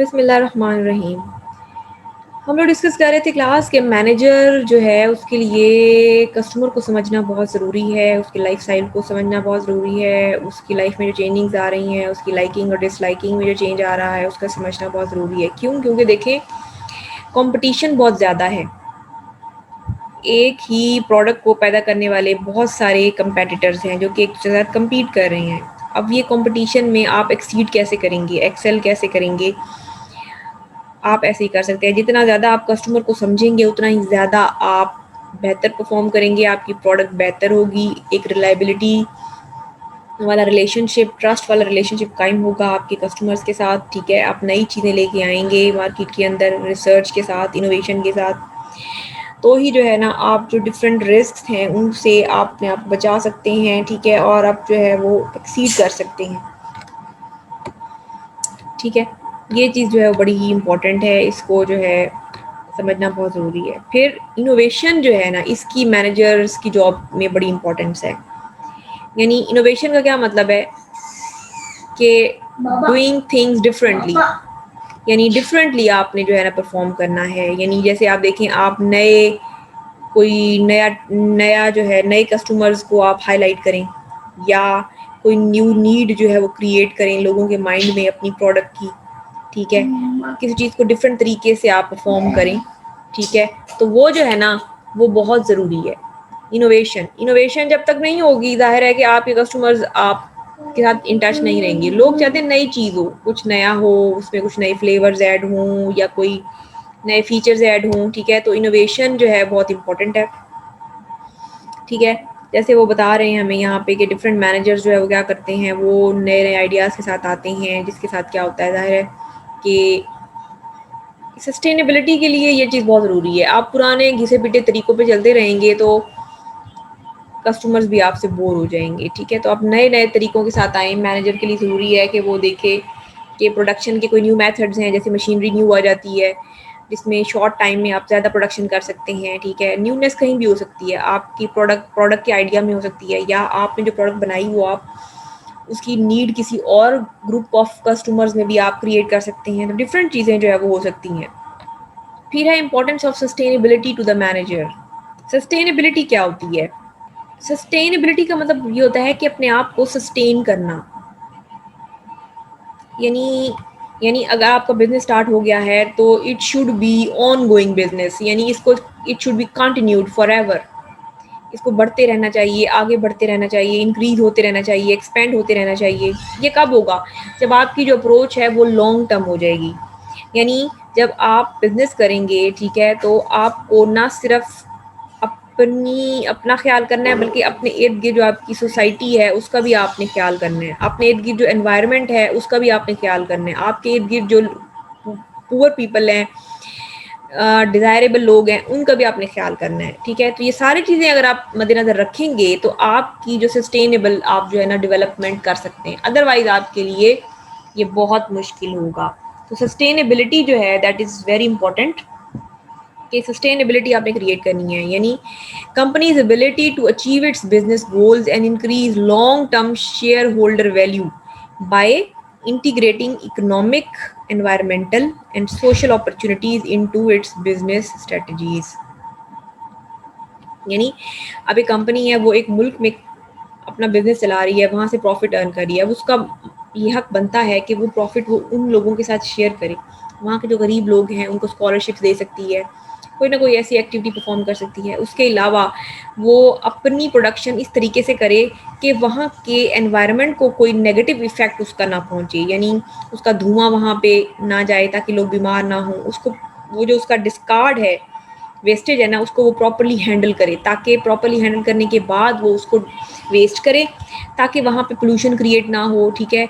بسم اللہ الرحمن الرحیم. ہم لوگ ڈسکس کر رہے تھے کلاس کے مینیجر جو ہے اس کے لیے کسٹمر کو سمجھنا بہت ضروری ہے, اس کی لائف اسٹائل کو سمجھنا بہت ضروری ہے, اس کی لائف میں جو چینجنگز آ رہی ہیں, اس کی لائکنگ اور ڈس لائکنگ میں جو چینج آ رہا ہے اس کا سمجھنا بہت ضروری ہے. کیوں؟ کیونکہ دیکھیں کمپٹیشن بہت زیادہ ہے. ایک ہی پروڈکٹ کو پیدا کرنے والے بہت سارے کمپیٹیٹرز ہیں جو کہ ایک دوسرے کے ساتھ کمپیٹ کر رہے ہیں. اب یہ کمپٹیشن میں آپ ایکسیڈ کیسے کریں گے, ایکسل کیسے کریں گے؟ آپ ایسے ہی کر سکتے ہیں, جتنا زیادہ آپ کسٹمر کو سمجھیں گے اتنا ہی زیادہ آپ بہتر پرفارم کریں گے, آپ کی پروڈکٹ بہتر ہوگی, ایک ریلائبلٹی والا ریلیشن شپ, ٹرسٹ والا ریلیشن شپ قائم ہوگا آپ کے کسٹمرز کے ساتھ. ٹھیک ہے, آپ نئی چیزیں لے کے آئیں گے مارکیٹ کے اندر, ریسرچ کے ساتھ, انوویشن کے ساتھ, تو ہی جو ہے نا آپ جو ڈفرینٹ رسکس ہیں ان سے آپ اپنے آپ بچا سکتے ہیں. ٹھیک ہے, اور آپ جو ہے وہ ایکسیڈ کر سکتے ہیں. ٹھیک ہے, یہ چیز جو ہے وہ بڑی ہی امپورٹنٹ ہے, اس کو جو ہے سمجھنا بہت ضروری ہے. پھر انوویشن جو ہے نا اس کی مینیجرس کی جاب میں بڑی امپورٹنس ہے. یعنی انوویشن کا کیا مطلب ہے کہ ڈوئنگ تھنگس ڈفرینٹلی, یعنی ڈفرینٹلی آپ نے جو ہے نا پرفارم کرنا ہے. یعنی جیسے آپ دیکھیں آپ کوئی نیا جو ہے نئے کسٹمرز کو آپ ہائی لائٹ کریں, یا کوئی نیو نیڈ جو ہے وہ کریٹ کریں لوگوں کے مائنڈ میں اپنی پروڈکٹ کی. ٹھیک ہے, کسی چیز کو ڈفرینٹ طریقے سے آپ پرفارم کریں. ٹھیک ہے, تو وہ جو ہے نا وہ بہت ضروری ہے. انوویشن جب تک نہیں ہوگی, ظاہر ہے کہ آپ کے کسٹمرز آپ کے ساتھ ان ٹچ نہیں رہیں گے. لوگ چاہتے ہیں نئی چیز ہو, کچھ نیا ہو, اس میں کچھ نئے فلیورز ایڈ ہوں یا کوئی نئے فیچرز ایڈ ہوں. ٹھیک ہے, تو انوویشن جو ہے بہت امپورٹنٹ ہے. ٹھیک ہے, جیسے وہ بتا رہے ہیں ہمیں یہاں پہ کہ ڈفرینٹ مینیجرز جو ہے وہ کیا کرتے ہیں, وہ نئے نئے آئیڈیاز کے ساتھ آتے ہیں, جس کے ساتھ کیا ہوتا ہے ظاہر ہے کہ سسٹینیبلٹی کے لیے یہ چیز بہت ضروری ہے. آپ پرانے گھسے پیٹے طریقوں پہ چلتے رہیں گے تو کسٹمرز بھی آپ سے بور ہو جائیں گے. ٹھیک ہے, تو آپ نئے نئے طریقوں کے ساتھ آئیں. مینیجر کے لیے ضروری ہے کہ وہ دیکھے کہ پروڈکشن کے کوئی نیو میتھڈز ہیں, جیسے مشینری نیو آ جاتی ہے جس میں شارٹ ٹائم میں آپ زیادہ پروڈکشن کر سکتے ہیں. ٹھیک ہے, نیونیس کہیں بھی ہو سکتی ہے, آپ کی پروڈکٹ کے آئیڈیا میں ہو سکتی ہے, یا آپ نے جو پروڈکٹ بنائی وہ آپ اس کی نیڈ کسی اور گروپ آف کسٹمرز میں بھی آپ کریٹ کر سکتے ہیں. تو ڈفرینٹ چیزیں جو ہے وہ ہو سکتی ہیں. پھر ہے importance of sustainability to the manager. Sustainability کیا ہوتی ہے؟ سسٹینیبلٹی کا مطلب یہ ہوتا ہے کہ اپنے آپ کو سسٹین کرنا. یعنی اگر آپ کا بزنس اسٹارٹ ہو گیا ہے تو it should be on going business, یعنی اس کو it should be continued for ever. اس کو بڑھتے رہنا چاہیے, آگے بڑھتے رہنا چاہیے, انکریز ہوتے رہنا چاہیے, ایکسپینڈ ہوتے رہنا چاہیے. یہ کب ہوگا؟ جب آپ کی جو اپروچ ہے وہ لانگ ٹرم ہو جائے گی. یعنی جب آپ بزنس کریں گے, ٹھیک ہے, تو آپ کو نہ صرف اپنا خیال کرنا ہے بلکہ اپنے ارد گرد جو آپ کی سوسائٹی ہے اس کا بھی آپ نے خیال کرنا ہے. اپنے ارد گرد جو انوائرمنٹ ہے اس کا بھی آپ نے خیال کرنا ہے. آپ کے ارد گرد جو پور پیپل ہیں, ڈیزائریبل لوگ ہیں, ان کا بھی آپ نے خیال کرنا ہے. ٹھیک ہے, تو یہ ساری چیزیں اگر آپ مد نظر رکھیں گے تو آپ کی جو سسٹینیبل آپ جو ہے نا ڈیولپمنٹ کر سکتے ہیں. ادروائز آپ کے لیے یہ بہت مشکل ہوگا. تو سسٹینیبلٹی جو ہے دیٹ از ویری امپورٹنٹ, کہ سسٹینیبلٹی آپ نے کریٹ کرنی ہے. یعنی companies ability to achieve its business goals and increase long term shareholder value by integrating economic, environmental and social opportunities into its business strategies. یعنی اب ایک company ہے, وہ ایک ملک میں اپنا بزنس چلا رہی ہے, وہاں سے پروفٹ ارن کر رہی ہے, اس کا یہ حق بنتا ہے کہ وہ پروفٹ وہ ان لوگوں کے ساتھ شیئر کرے. وہاں کے جو غریب لوگ ہیں ان کو اسکالرشپ دے سکتی ہے, کوئی نہ کوئی ایسی ایکٹیویٹی پرفارم کر سکتی ہے. اس کے علاوہ وہ اپنی پروڈکشن اس طریقے سے کرے کہ وہاں کے انوائرمنٹ کو کوئی نیگیٹو ایفیکٹ اس کا نہ پہنچے. یعنی اس کا دھواں وہاں پہ نہ جائے تاکہ لوگ بیمار نہ ہوں. اس کو وہ جو اس کا ڈسکارڈ ہے, ویسٹیج ہے نا, اس کو وہ پراپرلی ہینڈل کرے, تاکہ پراپرلی ہینڈل کرنے کے بعد وہ اس کو ویسٹ کرے تاکہ وہاں پہ پولوشن کریٹ نہ ہو. ٹھیک ہے,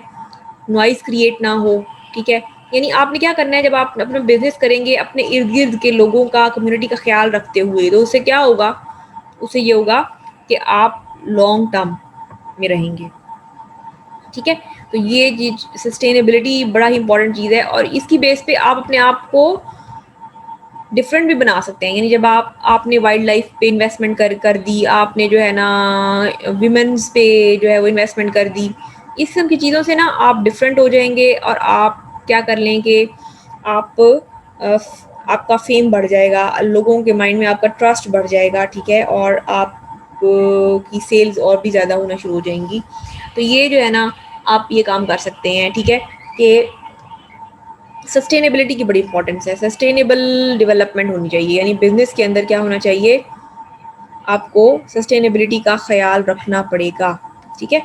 نوائز کریٹ نہ ہو. ٹھیک ہے, یعنی آپ نے کیا کرنا ہے جب آپ اپنا بزنس کریں گے اپنے ارد گرد کے لوگوں کا, کمیونٹی کا خیال رکھتے ہوئے, تو اس سے کیا ہوگا, اس سے یہ ہوگا کہ آپ لانگ ٹرم میں رہیں گے. ٹھیک ہے, تو یہ چیز سسٹینیبلٹی بڑا ہی امپورٹنٹ چیز ہے, اور اس کی بیس پہ آپ اپنے آپ کو ڈفرینٹ بھی بنا سکتے ہیں. یعنی جب آپ نے وائلڈ لائف پہ انویسٹمنٹ کر دی, آپ نے جو ہے نا ویمنس پہ جو ہے وہ انویسٹمنٹ کر دی, اس قسم کی چیزوں سے نا آپ ڈفرینٹ ہو جائیں گے. اور آپ کیا کر لیں کہ آپ آپ کا فیم بڑھ جائے گا, لوگوں کے مائنڈ میں آپ کا ٹرسٹ بڑھ جائے گا, ٹھیک ہے, اور آپ کی سیلز اور بھی زیادہ ہونا شروع ہو جائیں گی. تو یہ جو ہے نا آپ یہ کام کر سکتے ہیں, ٹھیک ہے, کہ سسٹینیبلٹی کی بڑی امپورٹنس ہے. سسٹینیبل ڈیولپمنٹ ہونی چاہیے, یعنی بزنس کے اندر کیا ہونا چاہیے, آپ کو سسٹینیبلٹی کا خیال رکھنا پڑے گا, ٹھیک ہے.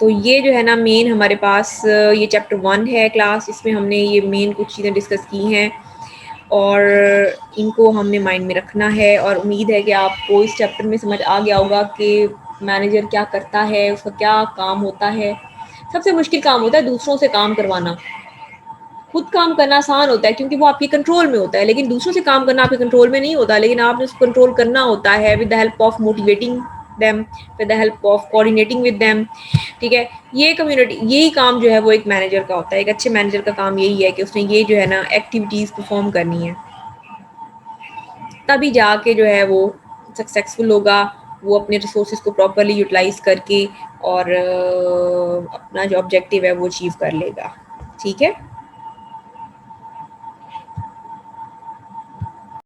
تو یہ جو ہے نا مین ہمارے پاس یہ چیپٹر 1 ہے کلاس, اس میں ہم نے یہ مین کچھ چیزیں ڈسکس کی ہیں اور ان کو ہم نے مائنڈ میں رکھنا ہے, اور امید ہے کہ آپ کو اس چیپٹر میں سمجھ آ گیا ہوگا کہ مینیجر کیا کرتا ہے, اس کا کیا کام ہوتا ہے. سب سے مشکل کام ہوتا ہے دوسروں سے کام کروانا. خود کام کرنا آسان ہوتا ہے کیونکہ وہ آپ کے کنٹرول میں ہوتا ہے, لیکن دوسروں سے کام کرنا آپ کے کنٹرول میں نہیں ہوتا, لیکن آپ نے اس کو کنٹرول کرنا ہوتا ہے with the help of motivating them, with the help of coordinating with them, ٹھیک ہے. یہ کمیونٹی, یہی کام جو ہے وہ ایک مینیجر کا ہوتا ہے. ایک اچھے مینیجر کا کام یہی ہے کہ اس نے یہ جو ہے نا ایکٹیویٹیز پرفارم کرنی ہے, تبھی جا کے جو ہے وہ سکسیزفل ہوگا. وہ اپنے ریسورسز کو پراپرلی یوٹیلائز کر کے اور اپنا جو آبجیکٹیو ہے وہ اچیو کر لے گا, ٹھیک ہے.